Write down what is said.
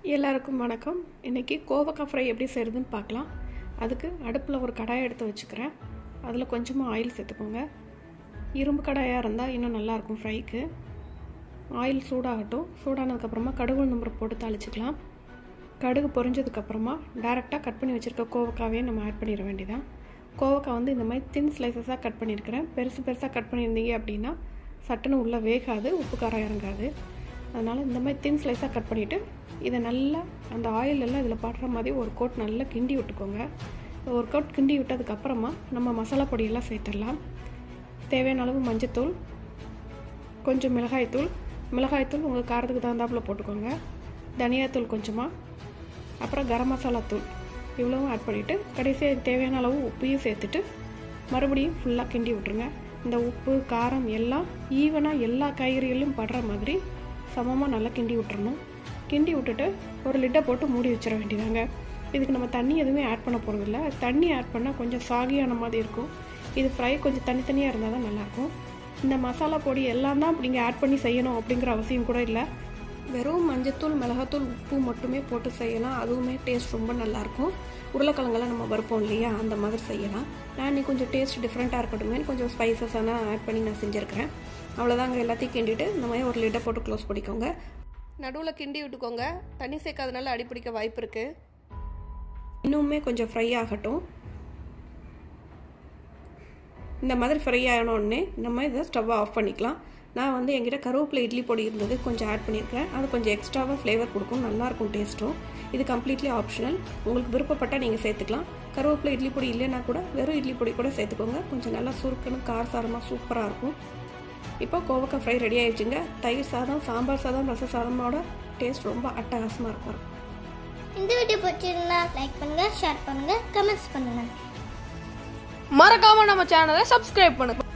எல்லாருக்கும் வணக்கம். இன்றைக்கி கோவக்காய் ஃப்ரை எப்படி செய்கிறதுன்னு பார்க்கலாம். அதுக்கு அடுப்பில் ஒரு கடாயை எடுத்து வச்சுக்கிறேன். அதில் கொஞ்சமாக ஆயில் சேர்த்துக்கோங்க. இரும்பு கடாயாக இருந்தால் இன்னும் நல்லாயிருக்கும் ஃப்ரைக்கு. ஆயில் சூடாகட்டும். சூடானதுக்கப்புறமா கடுகு உளுந்தம்பருப்பு போட்டு தாளிச்சிக்கலாம். கடுகு பொரிஞ்சதுக்கப்புறமா டேரெக்டாக கட் பண்ணி வச்சுருக்க கோவக்காவே நம்ம ஆட் பண்ணிட வேண்டியதான். கோவக்காய் வந்து இந்த மாதிரி தின் ஸ்லைசஸாக கட் பண்ணியிருக்கிறேன். பெருசாக கட் பண்ணியிருந்தீங்க அப்படின்னா சட்டுன்னு உள்ளே வேகாது, உப்பு காரம் இறங்காது. அதனால் இந்த மாதிரி தின் ஸ்லைஸாக கட் பண்ணிவிட்டு இதை நல்லா அந்த ஆயிலெல்லாம் இதில் படுற மாதிரி ஒரு கோட் நல்லா கிண்டி விட்டுக்கோங்க. ஒரு கோட் கிண்டி விட்டதுக்கப்புறமா நம்ம மசாலா பொடியெல்லாம் சேர்த்துடலாம். தேவையான அளவு மஞ்சத்தூள், கொஞ்சம் மிளகாய்த்தூள் உங்கள் காரத்துக்கு தகுந்தாப்பில் போட்டுக்கோங்க. தனியாத்தூள் கொஞ்சமாக, அப்புறம் கரம் மசாலா தூள் இவ்வளவும் ஆட் பண்ணிவிட்டு கடைசியாக தேவையான அளவு உப்பையும் சேர்த்துட்டு மறுபடியும் ஃபுல்லாக கிண்டி விட்டுருங்க. இந்த உப்பு காரம் எல்லாம் ஈவனாக எல்லா காய்கறிகளிலும் படுற மாதிரி சமமாக நல்லா கிண்டி விட்டுறணும். கிண்டி விட்டுட்டு ஒரு லிட்டை போட்டு மூடி வச்சிட வேண்டியதாங்க. இதுக்கு நம்ம தண்ணி எதுவுமே ஆட் பண்ண போகிறதில்ல. தண்ணி ஆட் பண்ணால் கொஞ்சம் சாகியான மாதிரி இருக்கும். இது ஃப்ரை கொஞ்சம் தனித்தனியாக இருந்தால் தான் நல்லாயிருக்கும். இந்த மசாலா பொடி எல்லாம் தான் நீங்கள் ஆட் பண்ணி செய்யணும் அப்படிங்கிற அவசியம் கூட இல்லை. வெறும் மஞ்சத்தூள், மிளகாத்தூள், உப்பு மட்டுமே போட்டு செய்யலாம். அதுவுமே டேஸ்ட் ரொம்ப நல்லாயிருக்கும். உருளைக்கிழங்கெல்லாம் நம்ம வறுப்போம் இல்லையா, அந்த மாதிரி செய்யலாம். நான் இன்னைக்கு கொஞ்சம் டேஸ்ட் டிஃப்ரெண்ட்டாக இருக்கட்டுமே கொஞ்சம் ஸ்பைசஸான ஆட் பண்ணி நான் செஞ்சுருக்கிறேன். அவ்வளோதாங்க. எல்லாத்தையும் கிண்டிட்டு இந்த மாதிரி ஒரு லிட்டை போட்டு க்ளோஸ் பண்ணிக்கோங்க. நடுவில் கிண்டி விட்டுக்கோங்க. தண்ணி சேர்க்காதனால அடிப்பிடிக்க வாய்ப்பு இருக்குது. இன்னுமே கொஞ்சம் ஃப்ரை ஆகட்டும். இந்த மாதிரி ஃப்ரை ஆனோடனே நம்ம இதை ஸ்டவ்வை ஆஃப் பண்ணிக்கலாம். நான் வந்து என்கிட்ட கருவேப்பிலை இட்லி பொடி இருந்தது, கொஞ்சம் ஆட் பண்ணியிருக்கேன். அது கொஞ்சம் எக்ஸ்ட்ராவாக ஃப்ளேவர் கொடுக்கும், நல்லாயிருக்கும் டேஸ்ட்டும். இது கம்ப்ளீட்லி ஆப்ஷனல். உங்களுக்கு விருப்பப்பட்டால் நீங்கள் சேர்த்துக்கலாம். கருவேப்பிலை இட்லி பொடி இல்லைன்னா கூட வெறும் இட்லி பொடி கூட சேர்த்துக்கோங்க. கொஞ்சம் நல்லா சுருக்குன்னு காரசாரமாக சூப்பராக இருக்கும். இப்போ கோவக்காய் ஃப்ரை ரெடி ஆகிடுச்சுங்க. தயிர் சாதம், சாம்பார் சாதம், ரச சாதமோட டேஸ்ட் ரொம்ப அட்டகாசமாக இருக்கும். இந்த வீடியோ பிடிச்சிருந்தா லைக் பண்ணுங்கள், ஷேர் பண்ணுங்கள், கமெண்ட்ஸ் பண்ணுங்கள். மறக்காம நம்ம சேனலை சப்ஸ்கிரைப் பண்ணுங்க.